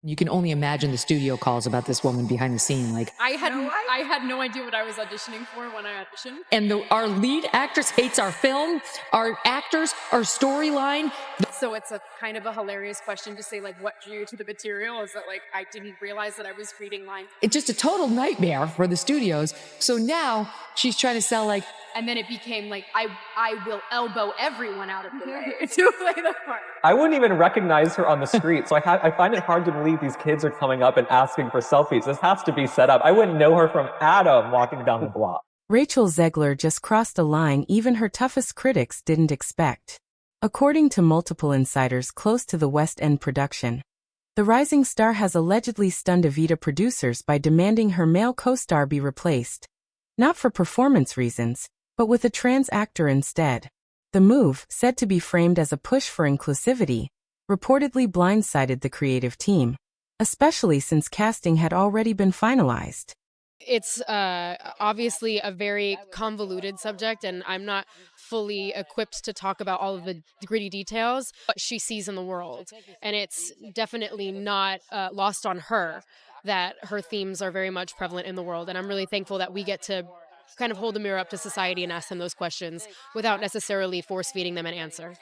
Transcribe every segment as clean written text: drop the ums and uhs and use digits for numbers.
You can only imagine the studio calls about this woman behind the scene. Like, I had no idea what I was auditioning for when I auditioned. And our lead actress hates our film, our actors, our storyline. So it's a kind of a hilarious question to say, like, what drew you to the material? Is that, like, I didn't realize that I was reading lines. It's just a total nightmare for the studios. So now she's trying to sell, like... And then it became like, I will elbow everyone out of the way to play the part. I wouldn't even recognize her on the street, so I find it hard to believe these kids are coming up and asking for selfies. This has to be set up. I wouldn't know her from Adam walking down the block. Rachel Zegler just crossed a line even her toughest critics didn't expect. According to multiple insiders close to the West End production, the rising star has allegedly stunned Evita producers by demanding her male co-star be replaced, not for performance reasons, but with a trans actor instead. The move, said to be framed as a push for inclusivity, reportedly blindsided the creative team, especially since casting had already been finalized. It's obviously a very convoluted subject, and I'm not fully equipped to talk about all of the gritty details, what she sees in the world. And it's definitely not lost on her that her themes are very much prevalent in the world. And I'm really thankful that we get to kind of hold the mirror up to society and ask them those questions without necessarily force-feeding them an answer.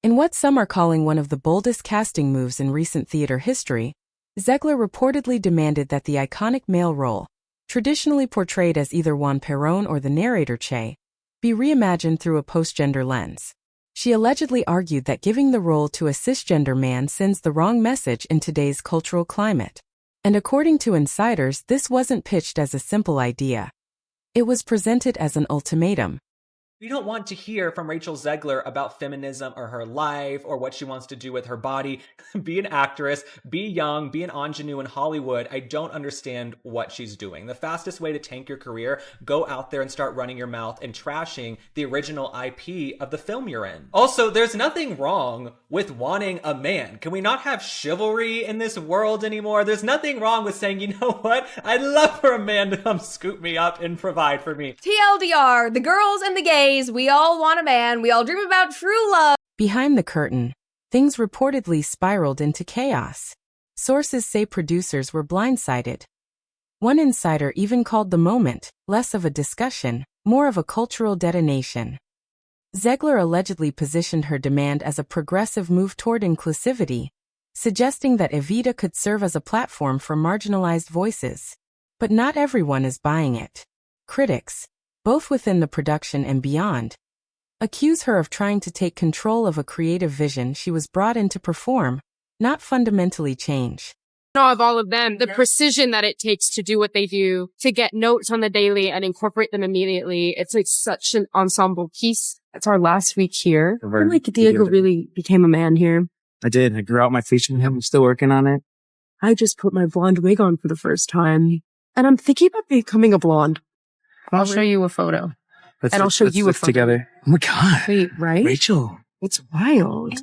In what some are calling one of the boldest casting moves in recent theater history, Zegler reportedly demanded that the iconic male role, traditionally portrayed as either Juan Perón or the narrator Che, be reimagined through a post-gender lens. She allegedly argued that giving the role to a cisgender man sends the wrong message in today's cultural climate. And according to insiders, this wasn't pitched as a simple idea. It was presented as an ultimatum. We don't want to hear from Rachel Zegler about feminism or her life or what she wants to do with her body. Be an actress, be young, be an ingenue in Hollywood. I don't understand what she's doing. The fastest way to tank your career, go out there and start running your mouth and trashing the original IP of the film you're in. Also, there's nothing wrong with wanting a man. Can we not have chivalry in this world anymore? There's nothing wrong with saying, you know what? I'd love for a man to come scoop me up and provide for me. TLDR, the girls and the gays, we all want a man, we all dream about true love. Behind the curtain, things reportedly spiraled into chaos. Sources say producers were blindsided. One insider even called the moment less of a discussion, more of a cultural detonation. Zegler allegedly positioned her demand as a progressive move toward inclusivity, suggesting that Evita could serve as a platform for marginalized voices. But not everyone is buying it. Critics, both within the production and beyond, accuse her of trying to take control of a creative vision she was brought in to perform, not fundamentally change. Of all of them, the precision that it takes to do what they do, to get notes on the daily and incorporate them immediately. It's like such an ensemble piece. That's our last week here. I feel like Diego really became a man here. I did. I grew out my facial hair. I'm still working on it. I just put my blonde wig on for the first time, and I'm thinking about becoming a blonde. I'll show you a photo. I'll show you a photo. Together. Oh my God. Wait, right? Rachel. It's wild.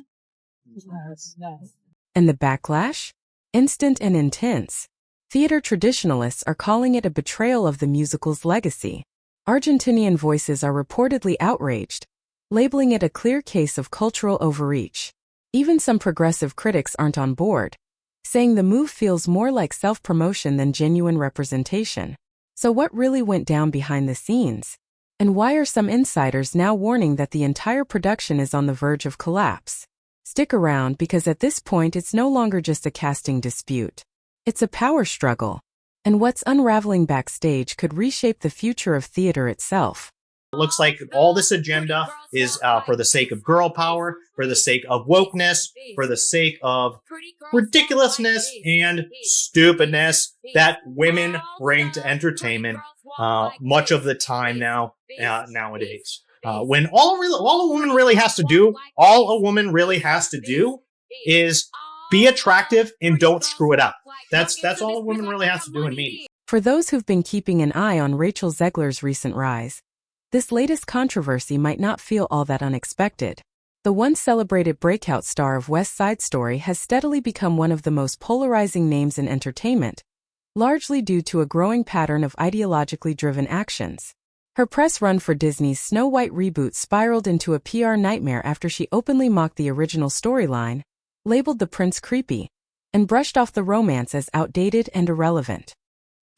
And the backlash? Instant and intense. Theater traditionalists are calling it a betrayal of the musical's legacy. Argentinian voices are reportedly outraged, labeling it a clear case of cultural overreach. Even some progressive critics aren't on board, saying the move feels more like self-promotion than genuine representation. So what really went down behind the scenes? And why are some insiders now warning that the entire production is on the verge of collapse? Stick around, because at this point it's no longer just a casting dispute. It's a power struggle. And what's unraveling backstage could reshape the future of theater itself. It looks like all this agenda is for the sake of girl power, for the sake of wokeness, for the sake of ridiculousness and stupidness that women bring to entertainment much of the time nowadays. When all a woman really has to do is be attractive and don't screw it up. That's all a woman really has to do in media. For those who've been keeping an eye on Rachel Zegler's recent rise, this latest controversy might not feel all that unexpected. The once celebrated breakout star of West Side Story has steadily become one of the most polarizing names in entertainment, largely due to a growing pattern of ideologically driven actions. Her press run for Disney's Snow White reboot spiraled into a PR nightmare after she openly mocked the original storyline, labeled the prince creepy, and brushed off the romance as outdated and irrelevant.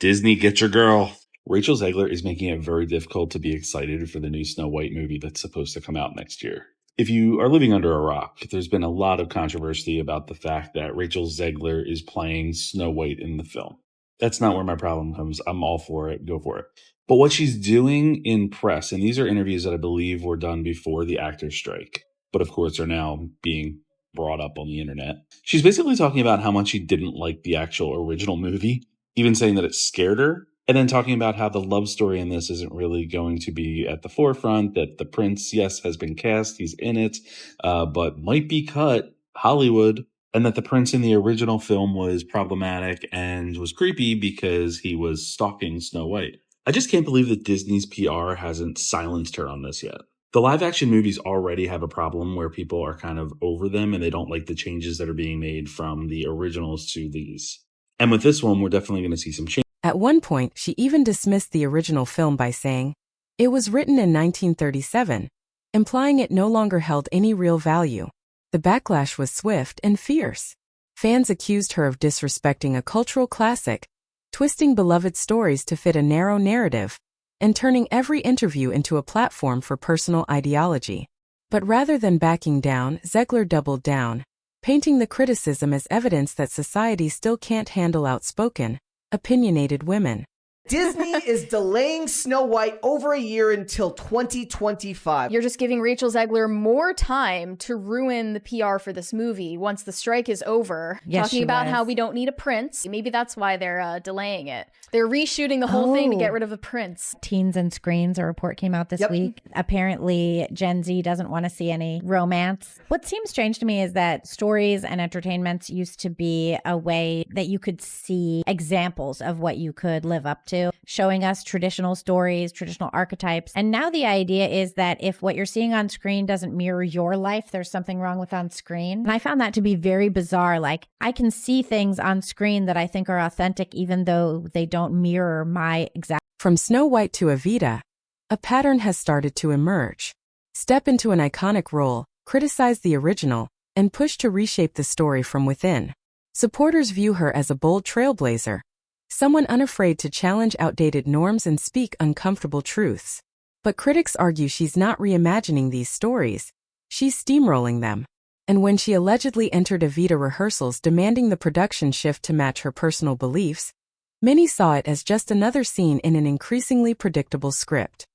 Disney, get your girl. Rachel Zegler is making it very difficult to be excited for the new Snow White movie that's supposed to come out next year. If you are living under a rock, there's been a lot of controversy about the fact that Rachel Zegler is playing Snow White in the film. That's not where my problem comes. I'm all for it. Go for it. But what she's doing in press, and these are interviews that I believe were done before the actors' strike, but of course are now being brought up on the internet. She's basically talking about how much she didn't like the actual original movie, even saying that it scared her. And then talking about how the love story in this isn't really going to be at the forefront, that the prince, yes, has been cast, he's in it, but might be cut, Hollywood, and that the prince in the original film was problematic and was creepy because he was stalking Snow White. I just can't believe that Disney's PR hasn't silenced her on this yet. The live-action movies already have a problem where people are kind of over them and they don't like the changes that are being made from the originals to these. And with this one, we're definitely going to see some change. At one point, she even dismissed the original film by saying, "It was written in 1937, implying it no longer held any real value." The backlash was swift and fierce. Fans accused her of disrespecting a cultural classic, twisting beloved stories to fit a narrow narrative, and turning every interview into a platform for personal ideology. But rather than backing down, Zegler doubled down, painting the criticism as evidence that society still can't handle outspoken, opinionated women. Disney is delaying Snow White over a year until 2025. You're just giving Rachel Zegler more time to ruin the PR for this movie once the strike is over. Yes, talking about how we don't need a prince. Maybe that's why they're delaying it. They're reshooting the whole thing to get rid of the prince. Teens and Screens, a report came out this week. Apparently, Gen Z doesn't want to see any romance. What seems strange to me is that stories and entertainments used to be a way that you could see examples of what you could live up to, showing us traditional stories, traditional archetypes. And now the idea is that if what you're seeing on screen doesn't mirror your life, there's something wrong with on screen. And I found that to be very bizarre. Like, I can see things on screen that I think are authentic, even though they don't mirror my exact. From Snow White to Evita, a pattern has started to emerge. Step into an iconic role, criticize the original, and push to reshape the story from within. Supporters view her as a bold trailblazer, someone unafraid to challenge outdated norms and speak uncomfortable truths. But critics argue she's not reimagining these stories, she's steamrolling them. And when she allegedly entered Evita rehearsals demanding the production shift to match her personal beliefs, many saw it as just another scene in an increasingly predictable script.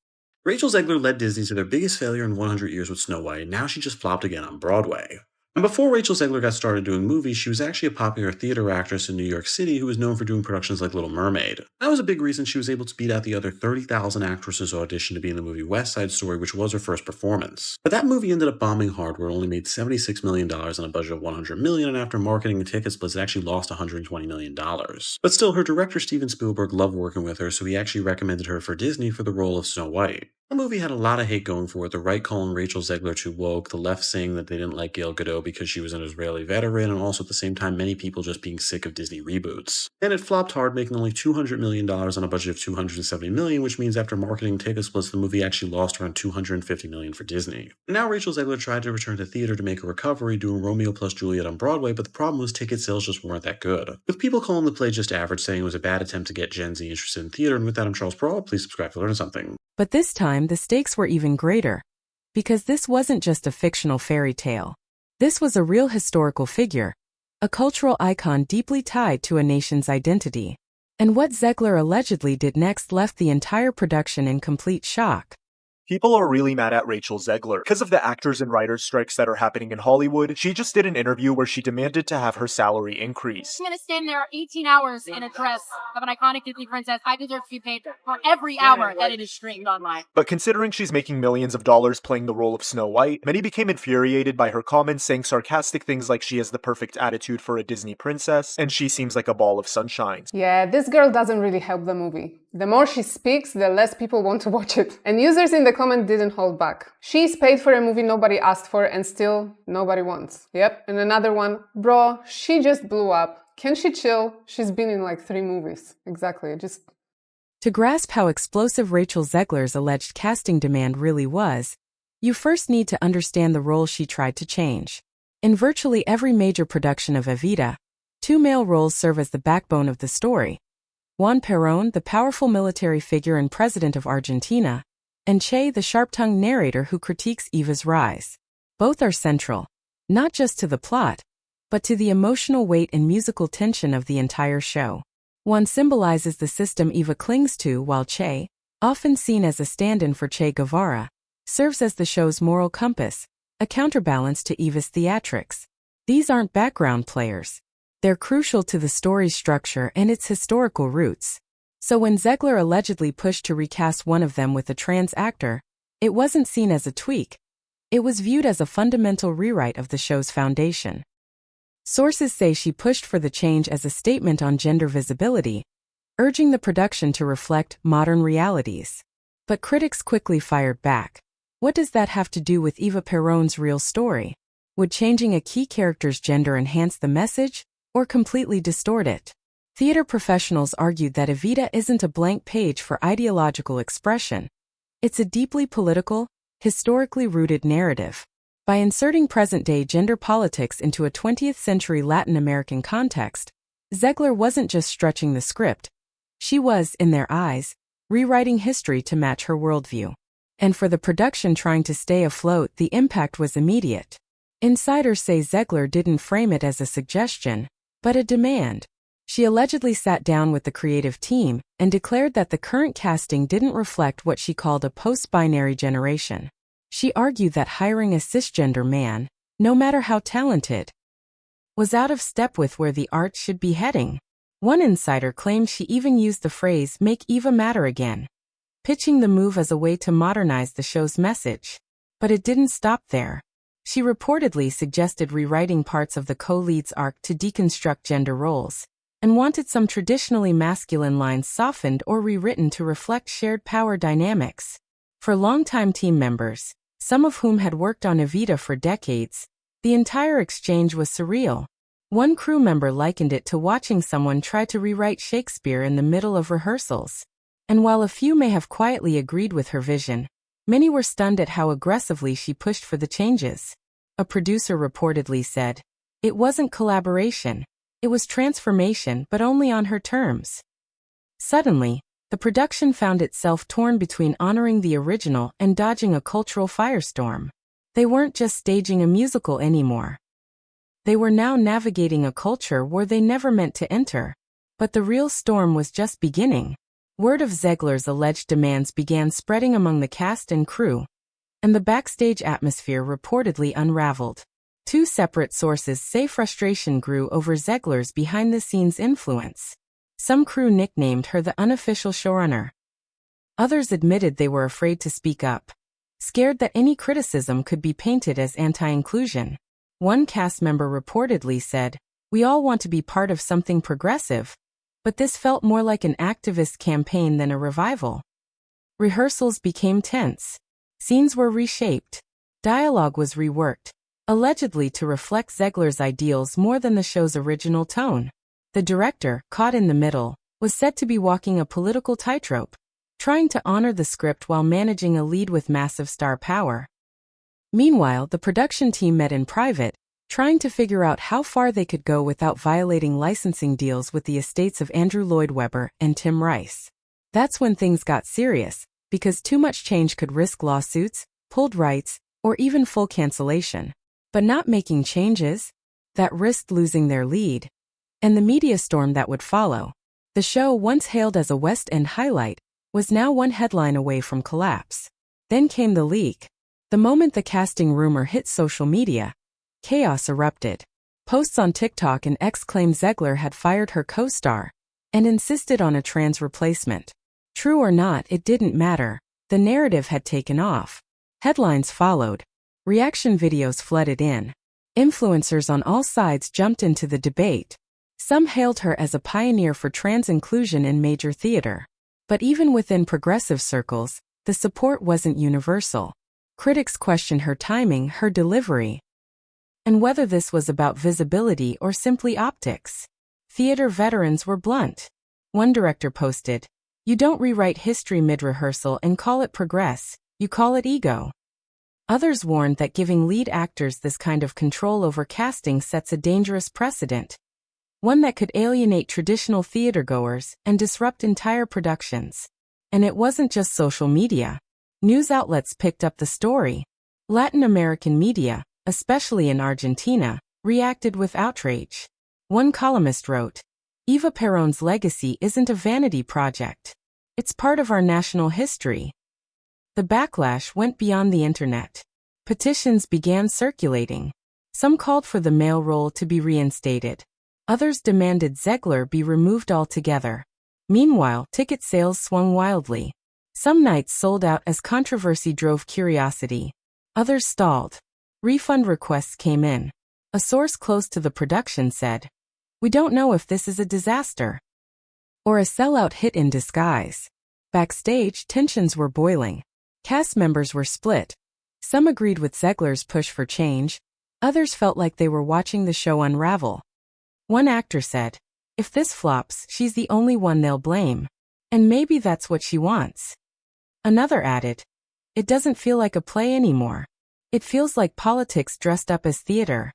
Rachel Zegler led Disney to their biggest failure in 100 years with Snow White, and now she just flopped again on Broadway. And before Rachel Zegler got started doing movies, she was actually a popular theater actress in New York City who was known for doing productions like Little Mermaid. That was a big reason she was able to beat out the other 30,000 actresses auditioned to be in the movie West Side Story, which was her first performance. But that movie ended up bombing hard, where it only made $76 million on a budget of $100 million, and after marketing and ticket splits, it actually lost $120 million. But still, her director Steven Spielberg loved working with her, so he actually recommended her for Disney for the role of Snow White. The movie had a lot of hate going for it, the right calling Rachel Zegler too woke, the left saying that they didn't like Gal Gadot because she was an Israeli veteran, and also at the same time many people just being sick of Disney reboots. And it flopped hard, making only $200 million on a budget of $270 million, which means after marketing and ticket splits, the movie actually lost around $250 million for Disney. And now Rachel Zegler tried to return to theater to make a recovery, doing Romeo plus Juliet on Broadway, but the problem was ticket sales just weren't that good. With people calling the play just average, saying it was a bad attempt to get Gen Z interested in theater, and with that I'm Charles Perrault, please subscribe to learn something. But this time, the stakes were even greater. Because this wasn't just a fictional fairy tale. This was a real historical figure, a cultural icon deeply tied to a nation's identity. And what Zegler allegedly did next left the entire production in complete shock. People are really mad at Rachel Zegler. Because of the actors and writers strikes that are happening in Hollywood, she just did an interview where she demanded to have her salary increase. I'm going to stand there 18 hours in a dress of an iconic Disney princess. I deserve to be paid for every hour that it is streamed online. But considering she's making millions of dollars playing the role of Snow White, many became infuriated by her comments, saying sarcastic things like she has the perfect attitude for a Disney princess, and she seems like a ball of sunshine. Yeah, this girl doesn't really help the movie. The more she speaks, the less people want to watch it. And users in the comment didn't hold back. She's paid for a movie nobody asked for and still nobody wants. Yep, and another one, bro, she just blew up. Can she chill? She's been in like 3 movies. Exactly, To grasp how explosive Rachel Zegler's alleged casting demand really was, you first need to understand the role she tried to change. In virtually every major production of Evita, Two male roles serve as the backbone of the story. Juan Perón, the powerful military figure and president of Argentina, and Che, the sharp-tongued narrator who critiques Eva's rise. Both are central, not just to the plot, but to the emotional weight and musical tension of the entire show. Juan symbolizes the system Eva clings to, while Che, often seen as a stand-in for Che Guevara, serves as the show's moral compass, a counterbalance to Eva's theatrics. These aren't background players. They're crucial to the story's structure and its historical roots. So when Zegler allegedly pushed to recast one of them with a trans actor, it wasn't seen as a tweak. It was viewed as a fundamental rewrite of the show's foundation. Sources say she pushed for the change as a statement on gender visibility, urging the production to reflect modern realities. But critics quickly fired back. What does that have to do with Eva Perón's real story? Would changing a key character's gender enhance the message, or completely distort it? Theater professionals argued that Evita isn't a blank page for ideological expression. It's a deeply political, historically rooted narrative. By inserting present-day gender politics into a 20th-century Latin American context, Zegler wasn't just stretching the script. She was, in their eyes, rewriting history to match her worldview. And for the production trying to stay afloat, the impact was immediate. Insiders say Zegler didn't frame it as a suggestion, but a demand. She allegedly sat down with the creative team and declared that the current casting didn't reflect what she called a post-binary generation. She argued that hiring a cisgender man, no matter how talented, was out of step with where the art should be heading. One insider claimed she even used the phrase "make Eva matter again," pitching the move as a way to modernize the show's message. But it didn't stop there. She reportedly suggested rewriting parts of the co-lead's arc to deconstruct gender roles, and wanted some traditionally masculine lines softened or rewritten to reflect shared power dynamics. For longtime team members, some of whom had worked on Evita for decades, the entire exchange was surreal. One crew member likened it to watching someone try to rewrite Shakespeare in the middle of rehearsals. And while a few may have quietly agreed with her vision, many were stunned at how aggressively she pushed for the changes. A producer reportedly said, "It wasn't collaboration. It was transformation, but only on her terms." Suddenly, the production found itself torn between honoring the original and dodging a cultural firestorm. They weren't just staging a musical anymore. They were now navigating a culture where they never meant to enter. But the real storm was just beginning. Word of Zegler's alleged demands began spreading among the cast and crew, and the backstage atmosphere reportedly unraveled. Two separate sources say frustration grew over Zegler's behind-the-scenes influence. Some crew nicknamed her the unofficial showrunner. Others admitted they were afraid to speak up, scared that any criticism could be painted as anti-inclusion. One cast member reportedly said, "We all want to be part of something progressive, but this felt more like an activist campaign than a revival." Rehearsals became tense. Scenes were reshaped. Dialogue was reworked, allegedly to reflect Zegler's ideals more than the show's original tone. The director, caught in the middle, was said to be walking a political tightrope, trying to honor the script while managing a lead with massive star power. Meanwhile, the production team met in private, trying to figure out how far they could go without violating licensing deals with the estates of Andrew Lloyd Webber and Tim Rice. That's when things got serious, because too much change could risk lawsuits, pulled rights, or even full cancellation. But not making changes, that risked losing their lead. And the media storm that would follow. The show, once hailed as a West End highlight, was now one headline away from collapse. Then came the leak. The moment the casting rumor hit social media, chaos erupted. Posts on TikTok and X claimed Zegler had fired her co-star and insisted on a trans replacement. True or not, it didn't matter. The narrative had taken off. Headlines followed. Reaction videos flooded in. Influencers on all sides jumped into the debate. Some hailed her as a pioneer for trans inclusion in major theater. But even within progressive circles, the support wasn't universal. Critics questioned her timing, her delivery, and whether this was about visibility or simply optics. Theater veterans were blunt. One director posted, "You don't rewrite history mid-rehearsal and call it progress, you call it ego." Others warned that giving lead actors this kind of control over casting sets a dangerous precedent. one that could alienate traditional theatergoers and disrupt entire productions. And it wasn't just social media. News outlets picked up the story. Latin American media, especially in Argentina, reacted with outrage. One columnist wrote, "Eva Perón's legacy isn't a vanity project. It's part of our national history." The backlash went beyond the internet. Petitions began circulating. Some called for the male role to be reinstated. Others demanded Zegler be removed altogether. Meanwhile, ticket sales swung wildly. Some nights sold out as controversy drove curiosity. Others stalled. Refund requests came in. A source close to the production said, "We don't know if this is a disaster or a sellout hit in disguise." Backstage, tensions were boiling. Cast members were split. Some agreed with Zegler's push for change. Others felt like they were watching the show unravel. One actor said, "If this flops, she's the only one they'll blame. And maybe that's what she wants." Another added, "It doesn't feel like a play anymore. It feels like politics dressed up as theater."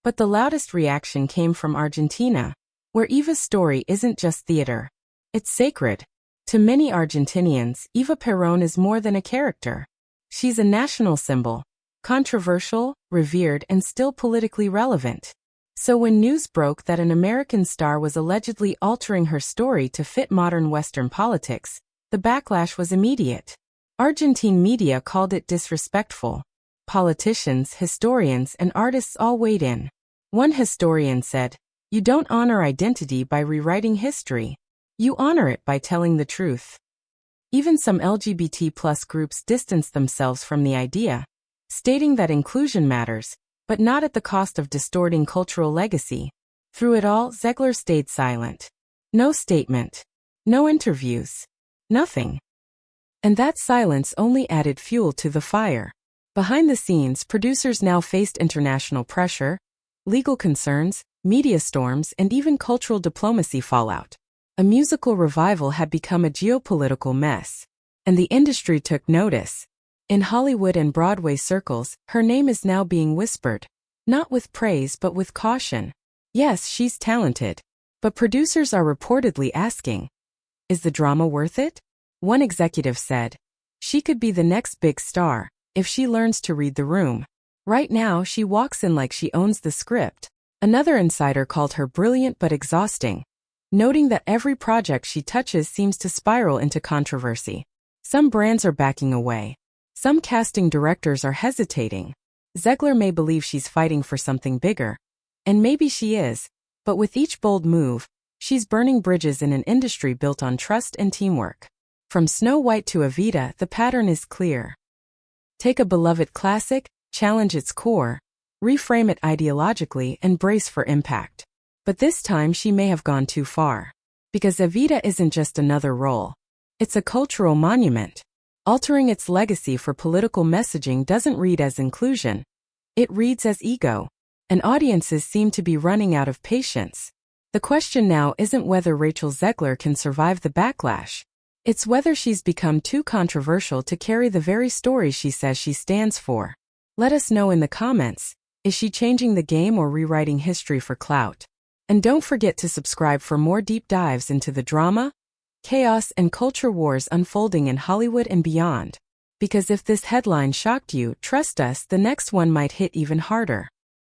But the loudest reaction came from Argentina, where Eva's story isn't just theater. It's sacred. To many Argentinians, Eva Perón is more than a character. She's a national symbol, controversial, revered, and still politically relevant. So when news broke that an American star was allegedly altering her story to fit modern Western politics, the backlash was immediate. Argentine media called it disrespectful. Politicians, historians, and artists all weighed in. One historian said, "You don't honor identity by rewriting history. You honor it by telling the truth." Even some LGBT+ groups distanced themselves from the idea, stating that inclusion matters, but not at the cost of distorting cultural legacy. Through it all, Zegler stayed silent. No statement. No interviews. Nothing. And that silence only added fuel to the fire. Behind the scenes, producers now faced international pressure, legal concerns, media storms, and even cultural diplomacy fallout. A musical revival had become a geopolitical mess, and the industry took notice. In Hollywood and Broadway circles, her name is now being whispered. Not with praise but with caution. Yes, she's talented. But producers are reportedly asking, is the drama worth it? One executive said, "She could be the next big star, if she learns to read the room. Right now, she walks in like she owns the script." Another insider called her brilliant but exhausting, noting that every project she touches seems to spiral into controversy. Some brands are backing away. Some casting directors are hesitating. Zegler may believe she's fighting for something bigger. And maybe she is. But with each bold move, she's burning bridges in an industry built on trust and teamwork. From Snow White to Evita, the pattern is clear. Take a beloved classic, challenge its core, reframe it ideologically, and brace for impact. But this time she may have gone too far. Because Evita isn't just another role. It's a cultural monument. Altering its legacy for political messaging doesn't read as inclusion. It reads as ego. And audiences seem to be running out of patience. The question now isn't whether Rachel Zegler can survive the backlash. It's whether she's become too controversial to carry the very story she says she stands for. Let us know in the comments. Is she changing the game or rewriting history for clout? And don't forget to subscribe for more deep dives into the drama, chaos, and culture wars unfolding in Hollywood and beyond. Because if this headline shocked you, trust us, the next one might hit even harder.